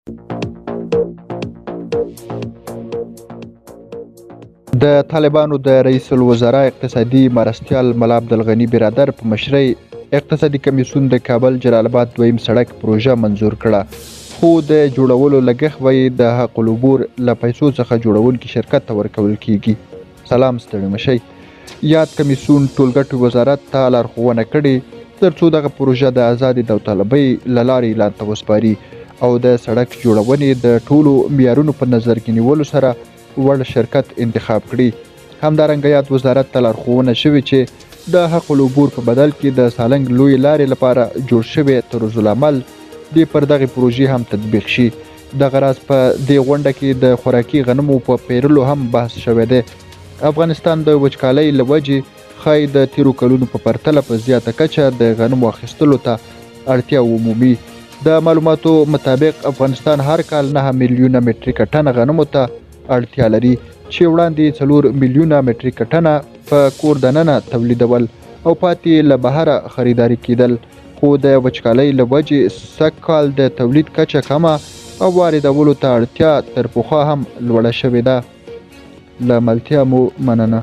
د طالبانو د رئیس الوزرا اقتصادي مرستیال ملا عبدالغني برادر په مشرۍ اقتصادي کمیسیون د کابل جلال آباد دویم سړک پروژه منظور کړه، خو د جوړولو لګښت به یې د حق العبور له پیسو څخه جوړونکي شرکت ته ورکول کیږي. سلام ستړي مشئ. یاد کمیسیون ټولګټو وزارت ته لارښوونه کړې ترڅو دغه پروژه د ازادې داوطلبۍ له لارې اعلان ته وسپاري او د سړک جوړونې د ټولو معیارونو په نظر کې نیولو سره وړ شرکت انتخاب کړي. همدارنګه یاد وزارت ته لارښوونه شوې چې د حق العبور په بدل کې د سالنګ لوی لارې لپاره جوړ شوی طرز العمل د پر دغه پروژې هم تطبیق شي. دغه راز په دې غونډه کې د خوراکي غنمو په پیرلو هم بحث شوی دی. افغانستان د وچکالۍ له وجې ښایي د تیرو کلونو په پرتله په زیاته کچه د غنمو اخیستلو ته اړتیا ومومي. د معلوماتو مطابق افغانستان هر کال 9 میلیونه مټریکه ټنه غنمو ته اړتیا لري چې وړاندې 4 میلیونه مټریکه ټنه په کور دننه تولیدول او پاتې له بهره خریداري کیدل، خو د وچکالۍ له وجې سږ کال د تولید کچه کمه او واردولو ته اړتیا تر پخوا هم لوړه شوې ده. له ملتیا مو مننه.